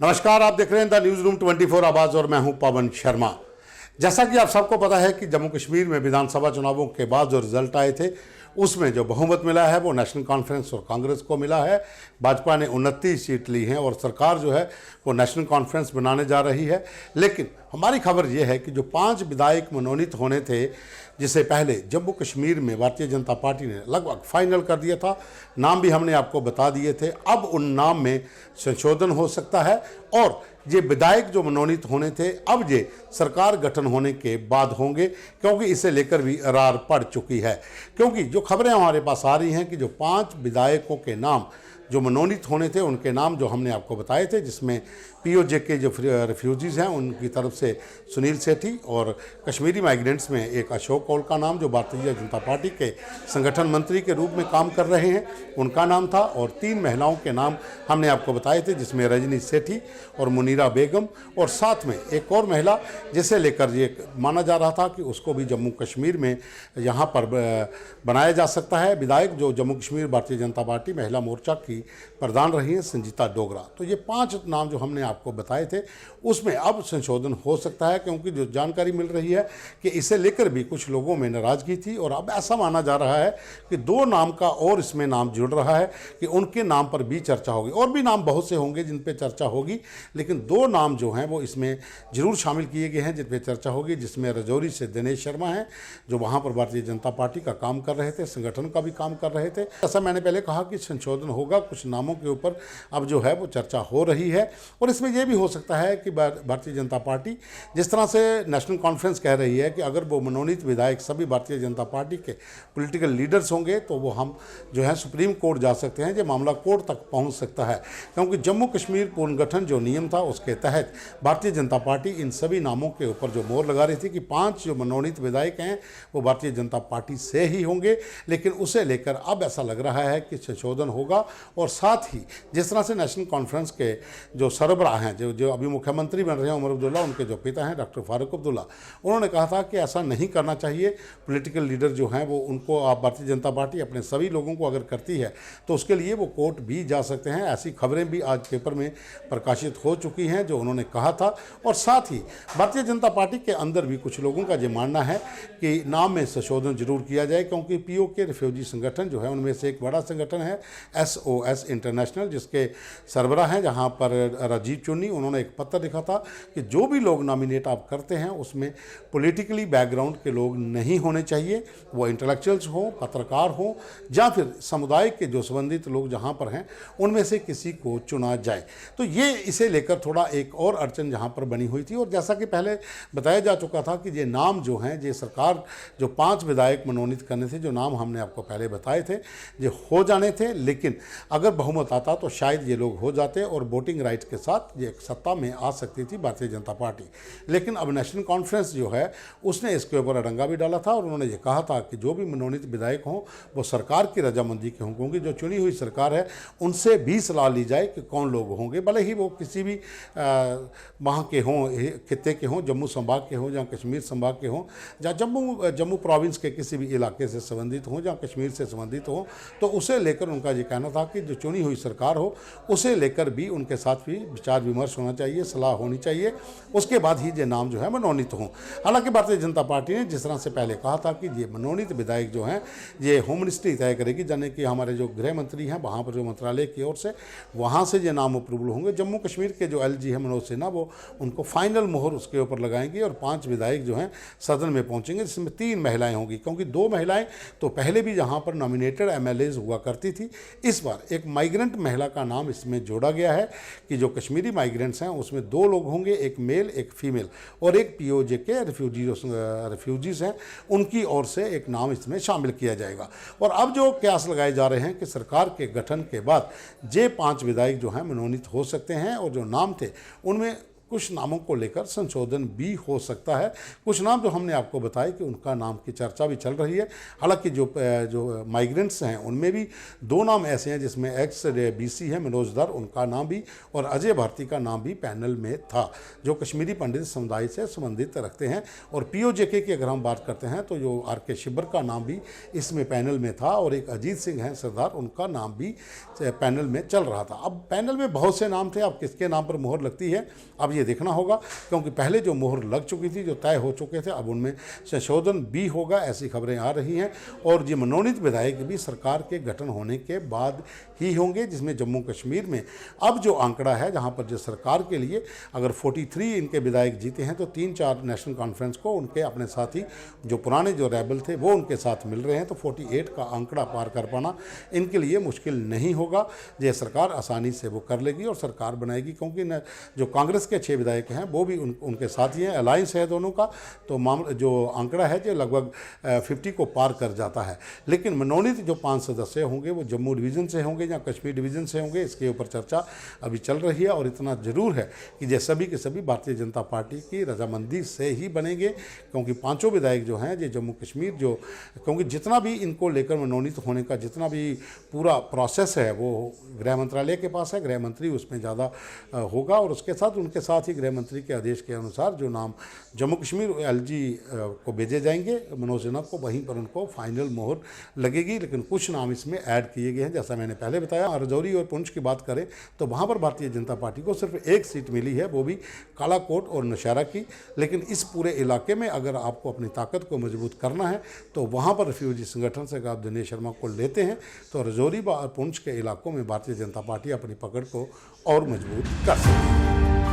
नमस्कार, आप देख रहे हैं द न्यूज रूम 24 आवाज और मैं हूं पवन शर्मा। जैसा कि आप सबको पता है कि जम्मू कश्मीर में विधानसभा चुनावों के बाद जो रिजल्ट आए थे उसमें जो बहुमत मिला है वो नेशनल कॉन्फ्रेंस और कांग्रेस को मिला है। भाजपा ने 29 सीट ली हैं और सरकार जो है वो नेशनल कॉन्फ्रेंस बनाने जा रही है। लेकिन हमारी खबर ये है कि जो 5 विधायक मनोनीत होने थे, जिसे पहले जम्मू कश्मीर में भारतीय जनता पार्टी ने लगभग फाइनल कर दिया था, नाम भी हमने आपको बता दिए थे, अब उन नाम में संशोधन हो सकता है और ये विधायक जो मनोनीत होने थे अब ये सरकार गठन होने के बाद होंगे, क्योंकि इसे लेकर भी अरार पड़ चुकी है। क्योंकि जो खबरें हमारे पास आ रही हैं कि जो 5 विधायकों के नाम जो मनोनीत होने थे उनके नाम जो हमने आपको बताए थे, जिसमें पीओजे के जो रिफ्यूजीज़ हैं उनकी तरफ से सुनील सेठी और कश्मीरी माइग्रेंट्स में एक अशोक कौल का नाम जो भारतीय जनता पार्टी के संगठन मंत्री के रूप में काम कर रहे हैं उनका नाम था, और 3 महिलाओं के नाम हमने आपको बताए थे जिसमें रजनी सेठी और मुनीरा बेगम, और साथ में एक और महिला जिसे लेकर ये माना जा रहा था कि उसको भी जम्मू कश्मीर में यहाँ पर बनाया जा सकता है विधायक, जो जम्मू कश्मीर भारतीय जनता पार्टी महिला मोर्चा की प्रधान रही हैं संजीता डोगरा। तो ये 5 नाम जो हमने आपको बताए थे उसमें अब संशोधन हो सकता है, क्योंकि जो जानकारी मिल रही है कि इसे लेकर भी कुछ लोगों में नाराजगी थी और अब ऐसा माना जा रहा है कि 2 नाम का और इसमें नाम जुड़ रहा है कि उनके नाम पर भी चर्चा होगी। और भी नाम बहुत से होंगे जिन पे चर्चा होगी, लेकिन 2 नाम जो हैं वो इसमें जरूर शामिल किए गए हैं जिन पे चर्चा होगी, जिसमें रजौरी से दिनेश शर्मा हैं जो वहाँ पर भारतीय जनता पार्टी का काम कर रहे थे, संगठन का भी काम कर रहे थे। ऐसा मैंने पहले कहा कि संशोधन होगा, कुछ नामों के ऊपर अब जो है वो चर्चा हो रही है। और इसमें यह भी हो सकता है कि भारतीय जनता पार्टी जिस तरह से नेशनल कॉन्फ्रेंस कह रही है कि अगर वो मनोनीत विधायक सभी भारतीय जनता पार्टी के पॉलिटिकल लीडर्स होंगे तो वो हम जो है सुप्रीम कोर्ट जा सकते हैं, ये मामला कोर्ट तक पहुंच सकता है, क्योंकि जम्मू कश्मीर पुनर्गठन जो नियम था उसके तहत भारतीय जनता पार्टी इन सभी नामों के ऊपर जो मोहर लगा रही थी कि 5 जो मनोनीत विधायक हैं वो भारतीय जनता पार्टी से ही होंगे। लेकिन उसे लेकर अब ऐसा लग रहा है कि संशोधन होगा, और साथ ही जिस तरह से नेशनल कॉन्फ्रेंस के जो सरबराह हैं, जो अभी मुख्यमंत्री बन रहे हैं उमर अब्दुल्ला, उनके जो पिता हैं डॉक्टर फारूक अब्दुल्ला, उन्होंने कहा था कि ऐसा नहीं करना चाहिए। पॉलिटिकल लीडर जो हैं वो उनको भारतीय जनता पार्टी अपने सभी लोगों को अगर करती है तो उसके लिए वो कोर्ट भी जा सकते हैं। ऐसी खबरें भी आज पेपर में प्रकाशित हो चुकी हैं जो उन्होंने कहा था। और साथ ही भारतीय जनता पार्टी के अंदर भी कुछ लोगों का ये मानना है कि नाम में संशोधन जरूर किया जाए, क्योंकि पीओ के रिफ्यूजी संगठन जो है उनमें से एक बड़ा संगठन है SOS इंटरनेशनल, जिसके सरबराह हैं जहां पर राजीव चुन्नी, उन्होंने एक पत्र लिखा था कि जो भी लोग नॉमिनेट आप करते हैं उसमें पॉलिटिकली बैकग्राउंड के लोग नहीं होने चाहिए, वो इंटेलेक्चुअल्स हों, पत्रकार हों, या फिर समुदाय के जो संबंधित लोग जहां पर हैं उनमें से किसी को चुना जाए। तो ये इसे लेकर थोड़ा एक और अड़चन जहां पर बनी हुई थी। और जैसा कि पहले बताया जा चुका था कि ये नाम जो हैं, ये सरकार जो 5 विधायक मनोनीत करने थे, जो नाम हमने आपको पहले बताए थे, ये हो जाने थे, लेकिन अगर बहुमत आता तो शायद ये लोग हो जाते और वोटिंग राइट के साथ ये सत्ता में आ सकती थी भारतीय जनता पार्टी। लेकिन अब नेशनल कॉन्फ्रेंस जो है उसने इसके ऊपर अड़ंगा भी डाला था और उन्होंने ये कहा था कि जो भी मनोनीत विधायक हों वो सरकार की रजामंदी के हों, क्योंकि जो चुनी हुई सरकार है उनसे भी सलाह ली जाए कि कौन लोग होंगे, भले ही वो किसी भी वहाँ के हों, खित्ते के हों, जम्मू संभाग के हों या कश्मीर संभाग के हों, या जम्मू प्रोविंस के किसी भी इलाके से संबंधित हों या कश्मीर से संबंधित हों। तो उसे लेकर उनका ये कहना था कि जो चुनी हुई सरकार हो उसे लेकर भी उनके साथ भी विचार विमर्श होना चाहिए, सलाह होनी चाहिए, उसके बाद ही ये नाम जो है मनोनीत हों। हालांकि भारतीय जनता पार्टी ने जिस तरह से पहले कहा था कि ये मनोनीत विधायक जो हैं ये होम मिनिस्ट्री तय करेगी, यानी कि हमारे जो गृह मंत्री हैं वहाँ पर जो मंत्रालय की ओर से वहाँ से ये नाम अप्रूवल होंगे। जम्मू कश्मीर के जो LG है मनोज सिन्हा, वो उनको फाइनल मोहर उसके ऊपर लगाएंगे और 5 विधायक जो हैं सदन में पहुँचेंगे, जिसमें 3 महिलाएँ होंगी, क्योंकि 2 महिलाएँ तो पहले भी यहाँ पर नॉमिनेटेड MLAs हुआ करती थी। इस बार एक माइग्रेंट महिला का नाम इसमें जोड़ा गया है कि जो कश्मीरी माइग्रेंट्स हैं उसमें 2 लोग होंगे, एक मेल एक फीमेल, और एक POJ के रिफ्यूजीज़ हैं उनकी ओर से एक नाम इसमें शामिल किया जाएगा। और अब जो कयास लगाए जा रहे हैं कि सरकार के गठन के बाद ये 5 विधायक जो हैं मनोनीत हो सकते हैं, और जो नाम थे उनमें कुछ नामों को लेकर संशोधन भी हो सकता है। कुछ नाम जो हमने आपको बताए कि उनका नाम की चर्चा भी चल रही है। हालांकि जो माइग्रेंट्स हैं उनमें भी 2 नाम ऐसे हैं जिसमें एक्स BC है मनोज धर, उनका नाम भी, और अजय भारती का नाम भी पैनल में था, जो कश्मीरी पंडित समुदाय से संबंधित रखते हैं। और POJK की अगर हम बात करते हैं तो जो RK शिब्बर का नाम भी इसमें पैनल में था, और एक अजीत सिंह हैं सरदार, उनका नाम भी पैनल में चल रहा था। अब पैनल में बहुत से नाम थे, अब किसके नाम पर मोहर लगती है अब ये देखना होगा, क्योंकि पहले जो मोहर लग चुकी थी, जो तय हो चुके थे, अब उनमें संशोधन भी होगा, ऐसी खबरें आ रही हैं। और ये मनोनीत विधायक भी सरकार के गठन होने के बाद ही होंगे, जिसमें जम्मू कश्मीर में अब जो आंकड़ा है, जहां पर जो सरकार के लिए अगर 43 इनके विधायक जीते हैं तो 3-4 नेशनल कॉन्फ्रेंस को उनके अपने साथी जो पुराने जो रेबल थे वो उनके साथ मिल रहे हैं, तो 48 का आंकड़ा पार कर पाना इनके लिए मुश्किल नहीं होगा। ये सरकार आसानी से वो कर लेगी और सरकार बनाएगी, क्योंकि जो कांग्रेस के 6 विधायक हैं वो भी उनके साथी हैं, अलायंस है दोनों का, तो जो आंकड़ा है जो लगभग 50 को पार कर जाता है। लेकिन मनोनीत जो 5 सदस्य होंगे वो जम्मू डिवीज़न से होंगे या कश्मीर डिवीज़न से होंगे, इसके ऊपर चर्चा अभी चल रही है। और इतना ज़रूर है कि ये सभी के सभी भारतीय जनता पार्टी की रजामंदी से ही बनेंगे, क्योंकि 5 विधायक जो हैं ये जम्मू कश्मीर क्योंकि जितना भी इनको लेकर मनोनीत होने का जितना भी पूरा प्रोसेस है वो गृह मंत्रालय के पास है, गृह मंत्री उसमें ज़्यादा होगा, और उनके साथ ही गृह मंत्री के आदेश के अनुसार जो नाम जम्मू कश्मीर LG को भेजे जाएंगे मनोज सिन्हा को, वहीं पर उनको फाइनल मोहर लगेगी। लेकिन कुछ नाम इसमें ऐड किए गए हैं, जैसा मैंने पहले बताया। राजौरी और पुंछ की बात करें तो वहाँ पर भारतीय जनता पार्टी को सिर्फ 1 सीट मिली है, वो भी कालाकोट और नौशहरा की। लेकिन इस पूरे इलाके में अगर आपको अपनी ताकत को मजबूत करना है तो वहाँ पर रिफ्यूजी संगठन से अगर आप दिनेश शर्मा को लेते हैं तो राजौरी और पुंछ के इलाकों में भारतीय जनता पार्टी अपनी पकड़ को और मजबूत कर सकती है।